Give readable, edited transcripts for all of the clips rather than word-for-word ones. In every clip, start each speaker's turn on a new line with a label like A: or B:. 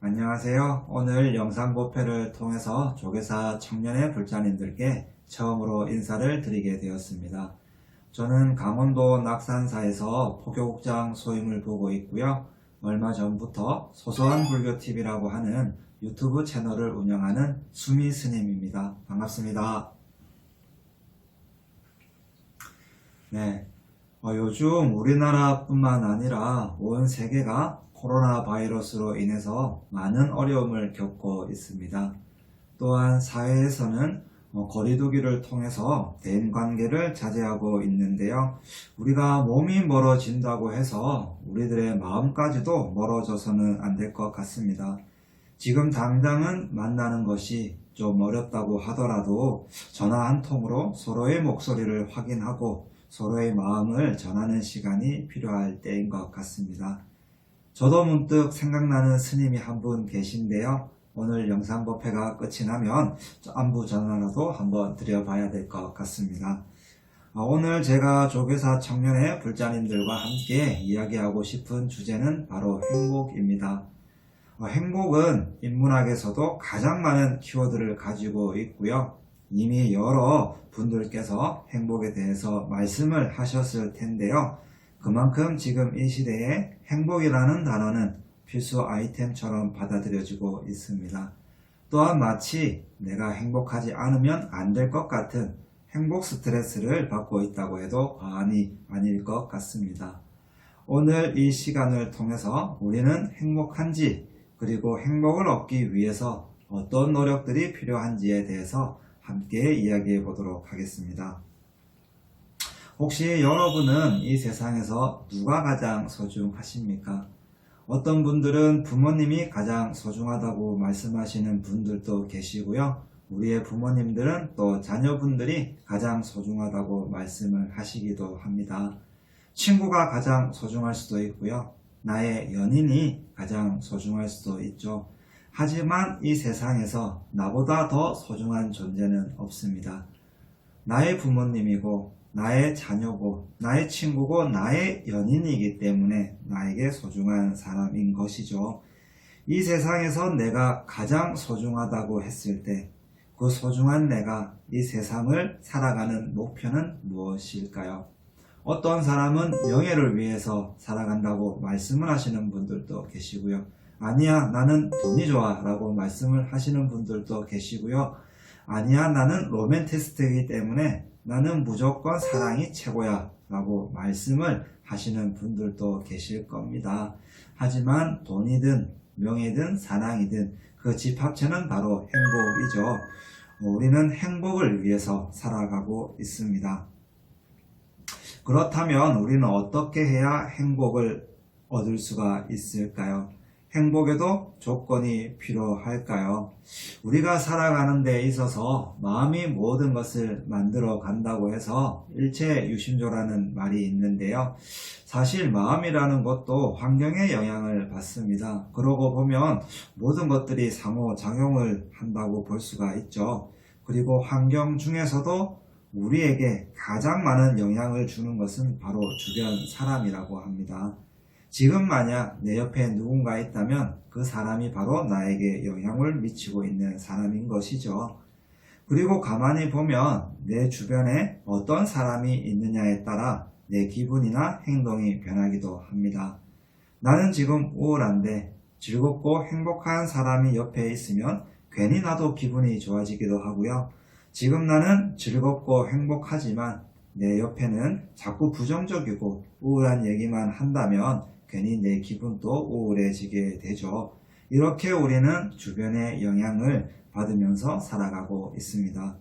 A: 안녕하세요. 오늘 영상 보패를 통해서 조계사 청년의 불자님들께 처음으로 인사를 드리게 되었습니다. 저는 강원도 낙산사에서 포교국장 소임을 보고 있고요. 얼마 전부터 소소한 불교TV라고 하는 유튜브 채널을 운영하는 수미 스님입니다. 반갑습니다. 네, 요즘 우리나라뿐만 아니라 온 세계가 코로나 바이러스로 인해서 많은 어려움을 겪고 있습니다. 또한 사회에서는 거리두기를 통해서 대인관계를 자제하고 있는데요. 우리가 몸이 멀어진다고 해서 우리들의 마음까지도 멀어져서는 안 될 것 같습니다. 지금 당장은 만나는 것이 좀 어렵다고 하더라도 전화 한 통으로 서로의 목소리를 확인하고 서로의 마음을 전하는 시간이 필요할 때인 것 같습니다. 저도 문득 생각나는 스님이 한 분 계신데요. 오늘 영상 법회가 끝이 나면 안부 전화라도 한번 드려봐야 될 것 같습니다. 오늘 제가 조계사 청년의 불자님들과 함께 이야기하고 싶은 주제는 바로 행복입니다. 행복은 인문학에서도 가장 많은 키워드를 가지고 있고요. 이미 여러 분들께서 행복에 대해서 말씀을 하셨을 텐데요. 그만큼 지금 이 시대에 행복이라는 단어는 필수 아이템처럼 받아들여지고 있습니다. 또한 마치 내가 행복하지 않으면 안 될 것 같은 행복 스트레스를 받고 있다고 해도 과언이 아닐 것 같습니다. 오늘 이 시간을 통해서 우리는 행복한지, 그리고 행복을 얻기 위해서 어떤 노력들이 필요한지에 대해서 함께 이야기해 보도록 하겠습니다. 혹시 여러분은 이 세상에서 누가 가장 소중하십니까? 어떤 분들은 부모님이 가장 소중하다고 말씀하시는 분들도 계시고요. 우리의 부모님들은 또 자녀분들이 가장 소중하다고 말씀을 하시기도 합니다. 친구가 가장 소중할 수도 있고요. 나의 연인이 가장 소중할 수도 있죠. 하지만 이 세상에서 나보다 더 소중한 존재는 없습니다. 나의 부모님이고 나의 자녀고 나의 친구고 나의 연인이기 때문에 나에게 소중한 사람인 것이죠. 이 세상에서 내가 가장 소중하다고 했을 때 그 소중한 내가 이 세상을 살아가는 목표는 무엇일까요? 어떤 사람은 명예를 위해서 살아간다고 말씀을 하시는 분들도 계시고요. 아니야, 나는 돈이 좋아 라고 말씀을 하시는 분들도 계시고요. 아니야, 나는 로맨티스트이기 때문에 나는 무조건 사랑이 최고야 라고 말씀을 하시는 분들도 계실 겁니다. 하지만 돈이든 명예든 사랑이든 그 집합체는 바로 행복이죠. 우리는 행복을 위해서 살아가고 있습니다. 그렇다면 우리는 어떻게 해야 행복을 얻을 수가 있을까요? 행복에도 조건이 필요할까요? 우리가 살아가는 데 있어서 마음이 모든 것을 만들어 간다고 해서 일체유심조라는 말이 있는데요. 사실 마음이라는 것도 환경의 영향을 받습니다. 그러고 보면 모든 것들이 상호작용을 한다고 볼 수가 있죠. 그리고 환경 중에서도 우리에게 가장 많은 영향을 주는 것은 바로 주변 사람이라고 합니다. 지금 만약 내 옆에 누군가 있다면 그 사람이 바로 나에게 영향을 미치고 있는 사람인 것이죠. 그리고 가만히 보면 내 주변에 어떤 사람이 있느냐에 따라 내 기분이나 행동이 변하기도 합니다. 나는 지금 우울한데 즐겁고 행복한 사람이 옆에 있으면 괜히 나도 기분이 좋아지기도 하고요. 지금 나는 즐겁고 행복하지만 내 옆에는 자꾸 부정적이고 우울한 얘기만 한다면 괜히 내 기분도 우울해지게 되죠. 이렇게 우리는 주변의 영향을 받으면서 살아가고 있습니다.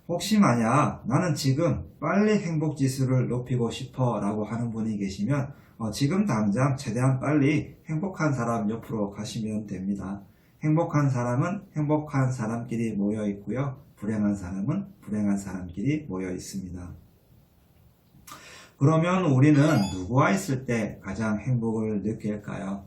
A: 혹시 만약 나는 지금 빨리 행복지수를 높이고 싶어 라고 하는 분이 계시면 지금 당장 최대한 빨리 행복한 사람 옆으로 가시면 됩니다. 행복한 사람은 행복한 사람끼리 모여 있고요. 불행한 사람은 불행한 사람끼리 모여 있습니다. 그러면 우리는 누구와 있을 때 가장 행복을 느낄까요?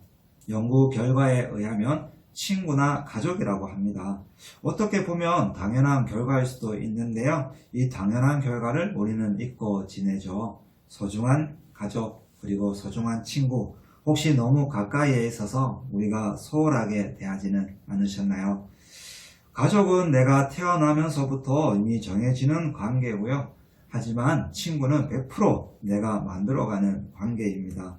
A: 연구 결과에 의하면 친구나 가족이라고 합니다. 어떻게 보면 당연한 결과일 수도 있는데요. 이 당연한 결과를 우리는 잊고 지내죠. 소중한 가족, 그리고 소중한 친구, 혹시 너무 가까이에 있어서 우리가 소홀하게 대하지는 않으셨나요? 가족은 내가 태어나면서부터 이미 정해지는 관계고요. 하지만 친구는 100% 내가 만들어가는 관계입니다.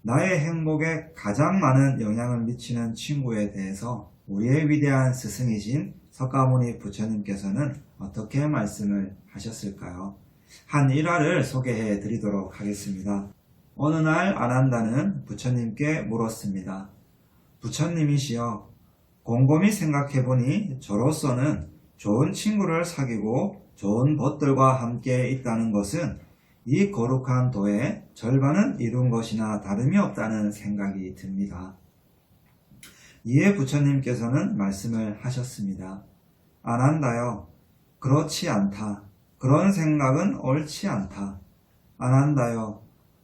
A: 나의 행복에 가장 많은 영향을 미치는 친구에 대해서 우리의 위대한 스승이신 석가모니 부처님께서는 어떻게 말씀을 하셨을까요? 한 일화를 소개해 드리도록 하겠습니다. 어느 날 아난다는 부처님께 물었습니다. 부처님이시여, 곰곰이 생각해보니 저로서는 좋은 친구를 사귀고 좋은 벗들과 함께 있다는 것은 이 거룩한 도의 절반은 이룬 것이나 다름이 없다는 생각이 듭니다. 이에 부처님께서는 말씀을 하셨습니다. 아난다여, 그렇지 않다. 그런 생각은 옳지 않다. 아난다여,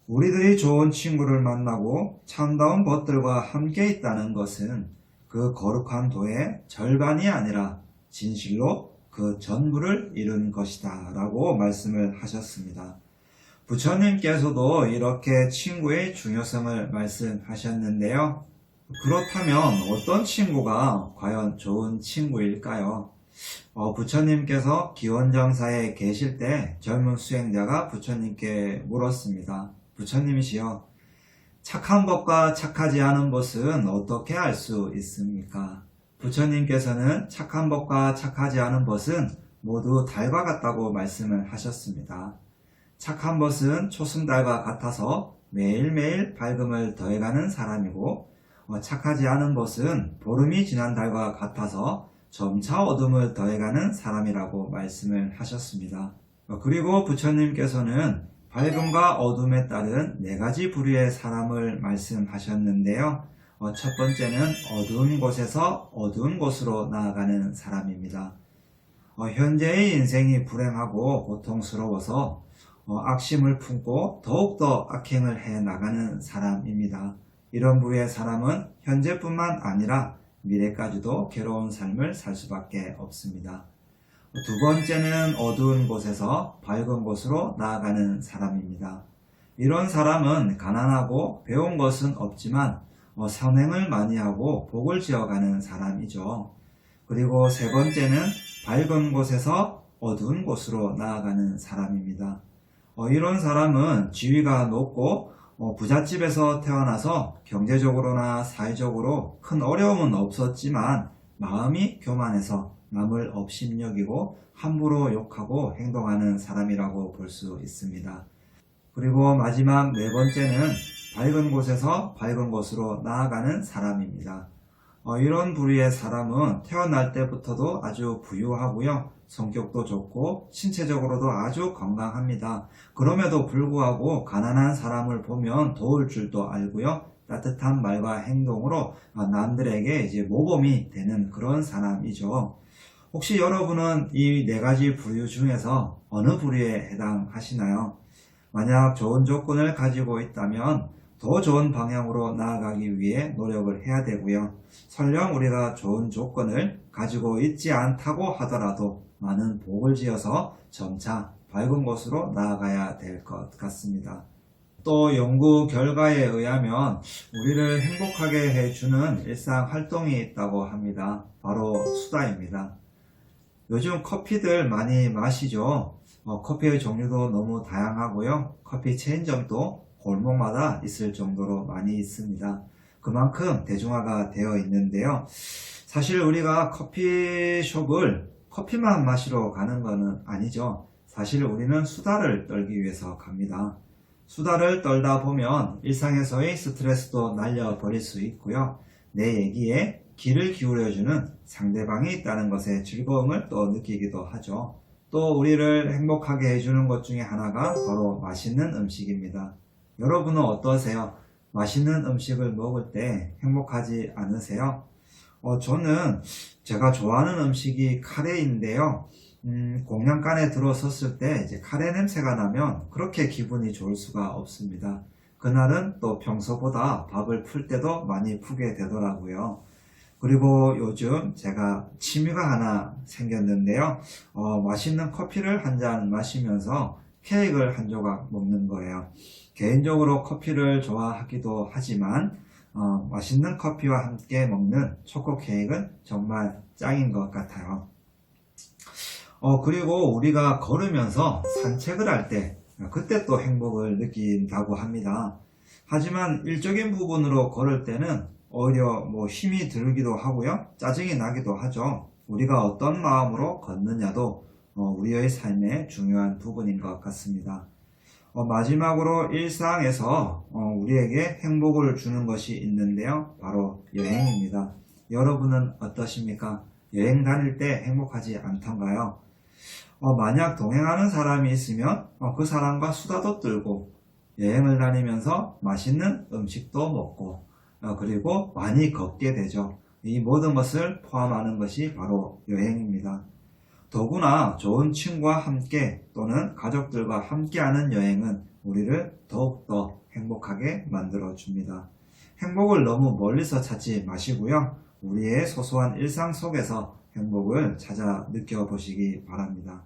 A: 우리들이 좋은 친구를 만나고 참다운 벗들과 함께 있다는 것은 그 거룩한 도의 절반이 아니라 진실로 그 전부를 이룬 것이다 라고 말씀을 하셨습니다. 부처님께서도 이렇게 친구의 중요성을 말씀하셨는데요. 그렇다면 어떤 친구가 과연 좋은 친구일까요? 부처님께서 기원정사에 계실 때 젊은 수행자가 부처님께 물었습니다. 부처님이시여, 착한 법과 착하지 않은 법은 어떻게 알 수 있습니까? 부처님께서는 착한 법과 착하지 않은 법은 모두 달과 같다고 말씀을 하셨습니다. 착한 것은 초승달과 같아서 매일매일 밝음을 더해가는 사람이고, 착하지 않은 것은 보름이 지난 달과 같아서 점차 어둠을 더해가는 사람이라고 말씀을 하셨습니다. 그리고 부처님께서는 밝음과 어둠에 따른 4가지 부류의 사람을 말씀하셨는데요. 첫 번째는 어두운 곳에서 어두운 곳으로 나아가는 사람입니다. 현재의 인생이 불행하고 고통스러워서 악심을 품고 더욱더 악행을 해 나가는 사람입니다. 이런 부류의 사람은 현재뿐만 아니라 미래까지도 괴로운 삶을 살 수밖에 없습니다. 두 번째는 어두운 곳에서 밝은 곳으로 나아가는 사람입니다. 이런 사람은 가난하고 배운 것은 없지만 선행을 많이 하고 복을 지어가는 사람이죠. 그리고 세 번째는 밝은 곳에서 어두운 곳으로 나아가는 사람입니다. 이런 사람은 지위가 높고 부잣집에서 태어나서 경제적으로나 사회적으로 큰 어려움은 없었지만 마음이 교만해서 남을 업신여기고 함부로 욕하고 행동하는 사람이라고 볼 수 있습니다. 그리고 마지막 4번째는 밝은 곳에서 밝은 곳으로 나아가는 사람입니다. 이런 부류의 사람은 태어날 때부터도 아주 부유하고요. 성격도 좋고 신체적으로도 아주 건강합니다. 그럼에도 불구하고 가난한 사람을 보면 도울 줄도 알고요. 따뜻한 말과 행동으로 남들에게 이제 모범이 되는 그런 사람이죠. 혹시 여러분은 이 4가지 부류 중에서 어느 부류에 해당하시나요? 만약 좋은 조건을 가지고 있다면 더 좋은 방향으로 나아가기 위해 노력을 해야 되고요. 설령 우리가 좋은 조건을 가지고 있지 않다고 하더라도 많은 복을 지어서 점차 밝은 곳으로 나아가야 될 것 같습니다. 또 연구 결과에 의하면 우리를 행복하게 해주는 일상 활동이 있다고 합니다. 바로 수다입니다. 요즘 커피들 많이 마시죠. 커피의 종류도 너무 다양하고요. 커피 체인점도 골목마다 있을 정도로 많이 있습니다. 그만큼 대중화가 되어 있는데요. 사실 우리가 커피숍을 커피만 마시러 가는 것은 아니죠. 사실 우리는 수다를 떨기 위해서 갑니다. 수다를 떨다 보면 일상에서의 스트레스도 날려버릴 수 있고요. 내 얘기에 귀를 기울여주는 상대방이 있다는 것에 즐거움을 또 느끼기도 하죠. 또 우리를 행복하게 해주는 것 중에 하나가 바로 맛있는 음식입니다. 여러분은 어떠세요? 맛있는 음식을 먹을 때 행복하지 않으세요? 저는 제가 좋아하는 음식이 카레인데요. 공양간에 들어섰을 때 이제 카레 냄새가 나면 그렇게 기분이 좋을 수가 없습니다. 그날은 또 평소보다 밥을 풀 때도 많이 푸게 되더라고요. 그리고 요즘 제가 취미가 하나 생겼는데요. 맛있는 커피를 한 잔 마시면서 케이크를 한 조각 먹는 거예요. 개인적으로 커피를 좋아하기도 하지만 맛있는 커피와 함께 먹는 초코 케이크는 정말 짱인 것 같아요. 그리고 우리가 걸으면서 산책을 할 때, 그때 또 행복을 느낀다고 합니다. 하지만 일적인 부분으로 걸을 때는 오히려 힘이 들기도 하고요. 짜증이 나기도 하죠. 우리가 어떤 마음으로 걷느냐도 우리의 삶의 중요한 부분인 것 같습니다. 마지막으로 일상에서 우리에게 행복을 주는 것이 있는데요. 바로 여행입니다. 여러분은 어떠십니까? 여행 다닐 때 행복하지 않던가요? 만약 동행하는 사람이 있으면 그 사람과 수다도 떨고 여행을 다니면서 맛있는 음식도 먹고 그리고 많이 걷게 되죠. 이 모든 것을 포함하는 것이 바로 여행입니다. 더구나 좋은 친구와 함께 또는 가족들과 함께하는 여행은 우리를 더욱더 행복하게 만들어 줍니다. 행복을 너무 멀리서 찾지 마시고요. 우리의 소소한 일상 속에서 행복을 찾아 느껴보시기 바랍니다.